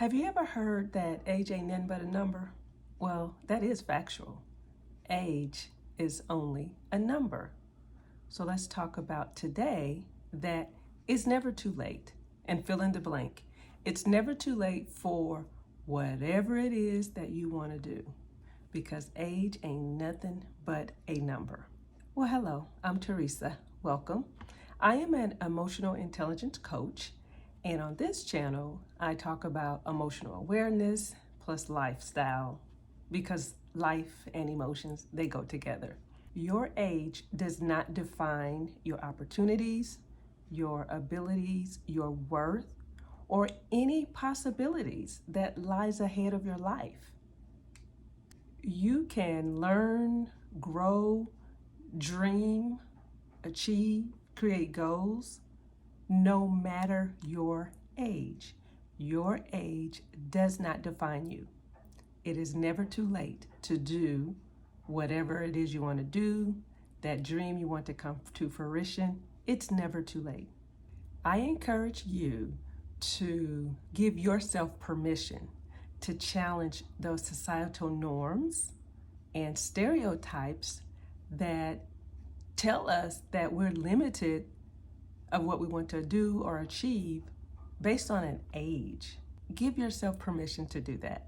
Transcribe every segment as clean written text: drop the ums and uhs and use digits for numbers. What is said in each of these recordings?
Have you ever heard that age ain't nothing but a number? Well, that is factual. Age is only a number. So let's talk about today that it's never too late. And fill in the blank. It's never too late for whatever it is that you want to do because age ain't nothing but a number. Well, hello, I'm Teresa. Welcome. I am an emotional intelligence coach, and on this channel, I talk about emotional awareness plus lifestyle because life and emotions, they go together. Your age does not define your opportunities, your abilities, your worth, or any possibilities that lies ahead of your life. You can learn, grow, dream, achieve, create goals, no matter your age. Your age does not define you. It is never too late to do whatever it is you want to do, that dream you want to come to fruition. It's never too late. I encourage you to give yourself permission to challenge those societal norms and stereotypes that tell us that we're limited of what we want to do or achieve based on an age. Give yourself permission to do that.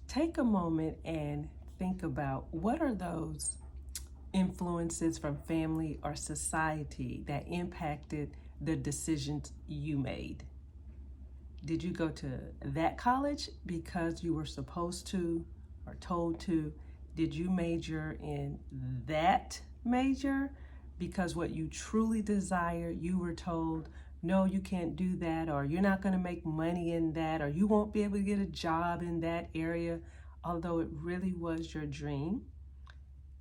Take a moment and think about what are those influences from family or society that impacted the decisions you made. Did you go to that college because you were supposed to or told to? Did you major in that major because what you truly desire, you were told, no, you can't do that, or you're not going to make money in that, or you won't be able to get a job in that area, although it really was your dream?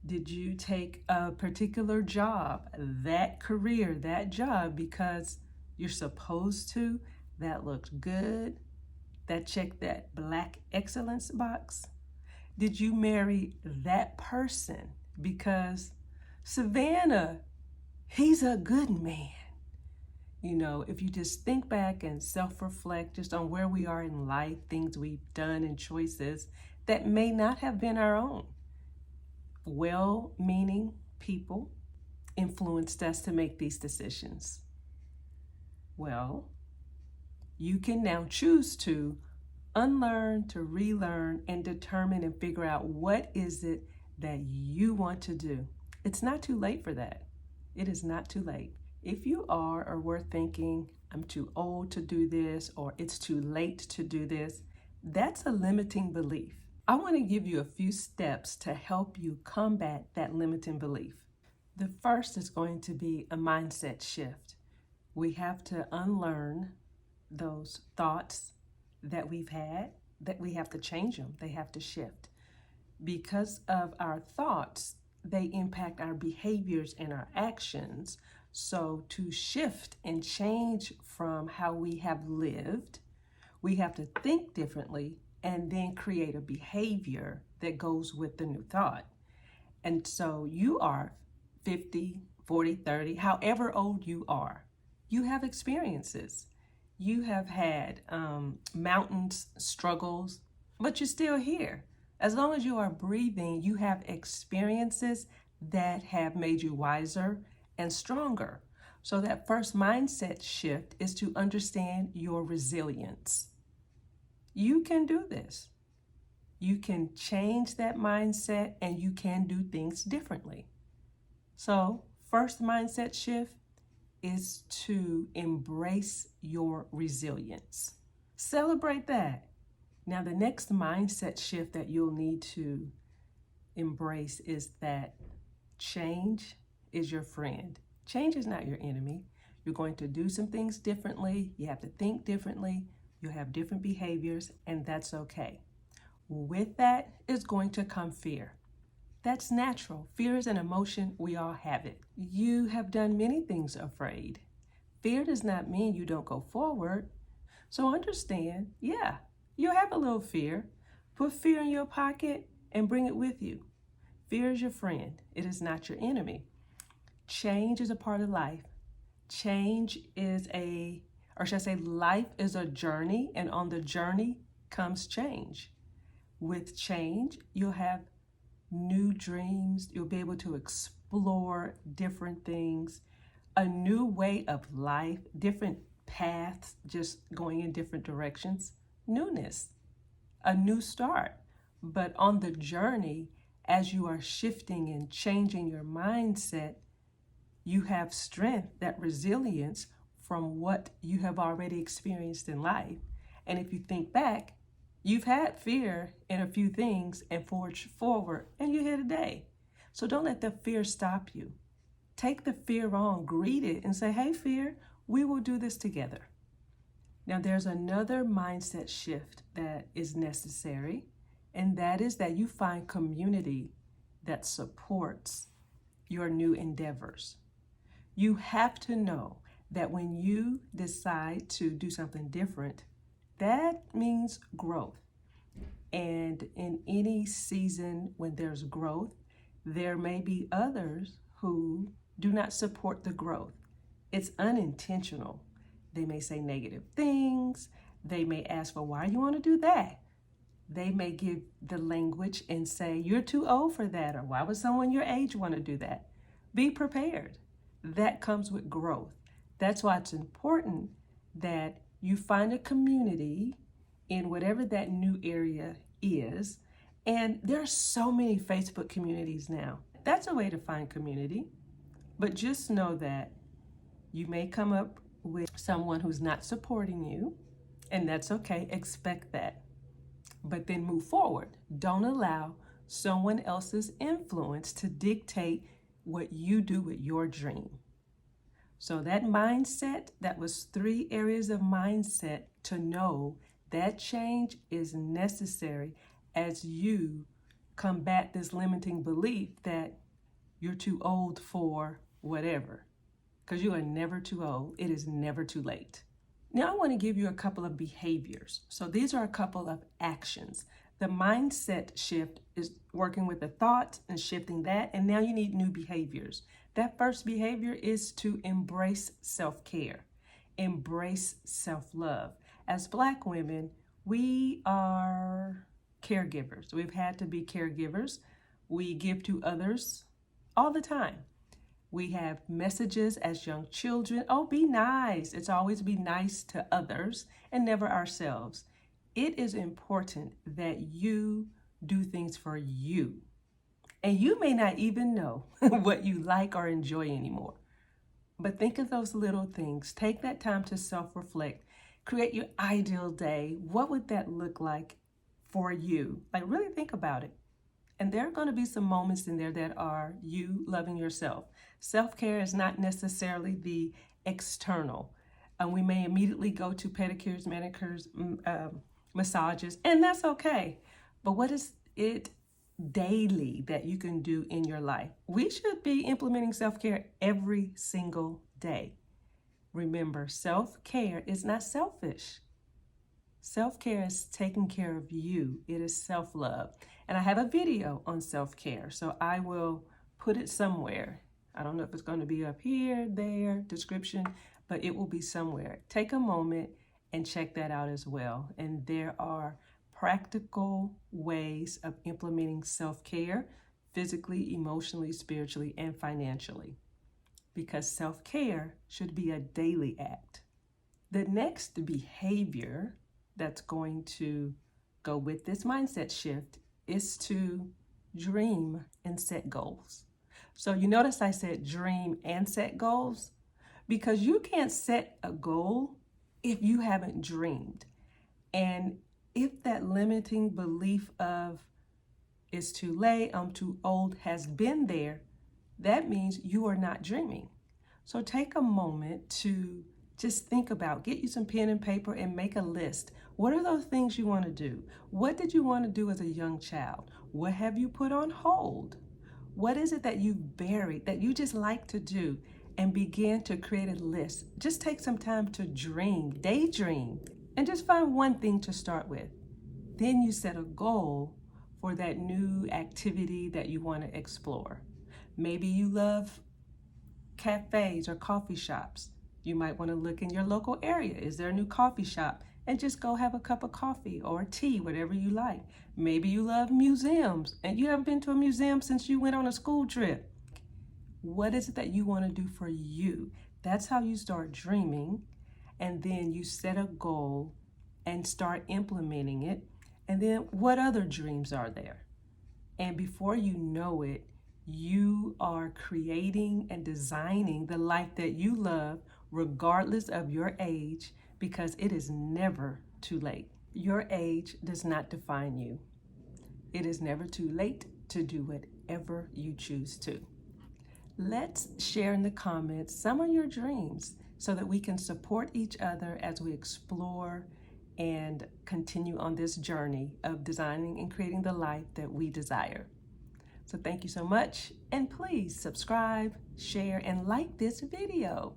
Did you take a particular job, that career, that job, because you're supposed to? That looked good. That checked that Black excellence box. Did you marry that person because Savannah, he's a good man? You know, if you just think back and self-reflect just on where we are in life, things we've done and choices that may not have been our own. Well-meaning people influenced us to make these decisions. Well, you can now choose to unlearn, to relearn, and determine and figure out what is it that you want to do. It's not too late for that. It is not too late. If you are or were thinking, I'm too old to do this, or it's too late to do this, that's a limiting belief. I want to give you a few steps to help you combat that limiting belief. The first is going to be a mindset shift. We have to unlearn those thoughts that we've had, that we have to change them. They have to shift. Because of our thoughts, they impact our behaviors and our actions. So to shift and change from how we have lived, we have to think differently and then create a behavior that goes with the new thought. And so you are 50, 40, 30, however old you are, you have experiences. You have had mountains, struggles, but you're still here. As long as you are breathing, you have experiences that have made you wiser and stronger. So that first mindset shift is to understand your resilience. You can do this. You can change that mindset and you can do things differently. So first mindset shift is to embrace your resilience. Celebrate that. Now, the next mindset shift that you'll need to embrace is that change is your friend. Change is not your enemy. You're going to do some things differently. You have to think differently. You have different behaviors, and that's okay. With that is going to come fear. That's natural. Fear is an emotion. We all have it. You have done many things afraid. Fear does not mean you don't go forward. So understand, yeah, you'll have a little fear. Put fear in your pocket and bring it with you. Fear is your friend. It is not your enemy. Change is a part of life. Change is life is a journey, and on the journey comes change. With change, you'll have new dreams. You'll be able to explore different things, a new way of life, different paths, just going in different directions, newness, a new start. But on the journey, as you are shifting and changing your mindset, you have strength, that resilience from what you have already experienced in life. And if you think back, you've had fear in a few things and forged forward, and you're here today. So don't let the fear stop you. Take the fear on, greet it, and say, hey, fear, we will do this together. Now, there's another mindset shift that is necessary, and that is that you find community that supports your new endeavors. You have to know that when you decide to do something different, that means growth. And in any season when there's growth, there may be others who do not support the growth. It's unintentional. They may say negative things. They may ask for, why do you want to do that? They may give the language and say, you're too old for that, or why would someone your age want to do that? Be prepared. That comes with growth. That's why it's important that you find a community in whatever that new area is. And there are so many Facebook communities now. That's a way to find community. But just know that you may come up with someone who's not supporting you, and that's okay. Expect that. But then move forward. Don't allow someone else's influence to dictate what you do with your dream. So that mindset, that was 3 areas of mindset to know that change is necessary as you combat this limiting belief that you're too old for whatever. Because you are never too old. It is never too late. Now I want to give you a couple of behaviors. So these are a couple of actions. The mindset shift is working with the thought and shifting that, and now you need new behaviors. That first behavior is to embrace self-care, embrace self-love. As Black women, we are caregivers. We've had to be caregivers. We give to others all the time. We have messages as young children. Oh, be nice. It's always be nice to others and never ourselves. It is important that you do things for you. And you may not even know what you like or enjoy anymore. But think of those little things. Take that time to self-reflect. Create your ideal day. What would that look like for you? Like, really think about it. And there are going to be some moments in there that are you loving yourself. Self-care is not necessarily the external. We may immediately go to pedicures, manicures, massages, and that's okay. But what is it daily that you can do in your life? We should be implementing self-care every single day. Remember, self-care is not selfish. Self-care is taking care of you. It is self-love. And I have a video on self-care, so I will put it somewhere. I don't know if it's going to be up here, there, description, but it will be somewhere. Take a moment and check that out as well. And there are practical ways of implementing self-care physically, emotionally, spiritually, and financially, because self-care should be a daily act. The next behavior that's going to go with this mindset shift is to dream and set goals. So you notice I said dream and set goals, because you can't set a goal if you haven't dreamed. And if that limiting belief of it's too late, I'm too old has been there, that means you are not dreaming. So take a moment to just think about, get you some pen and paper and make a list. What are those things you want to do? What did you want to do as a young child? What have you put on hold? What is it that you've buried that you just like to do? And begin to create a list. Just take some time to dream, daydream, and just find one thing to start with. Then you set a goal for that new activity that you want to explore. Maybe you love cafes or coffee shops. You might want to look in your local area. Is there a new coffee shop and just go have a cup of coffee or tea, whatever you like. Maybe you love museums and you haven't been to a museum since you went on a school trip. What is it that you want to do for you? That's how you start dreaming, and then you set a goal and start implementing it. And then what other dreams are there? And before you know it, you are creating and designing the life that you love, regardless of your age, because it is never too late. Your age does not define you. It is never too late to do whatever you choose to. Let's share in the comments some of your dreams so that we can support each other as we explore and continue on this journey of designing and creating the life that we desire. So thank you so much, and please subscribe, share, and like this video.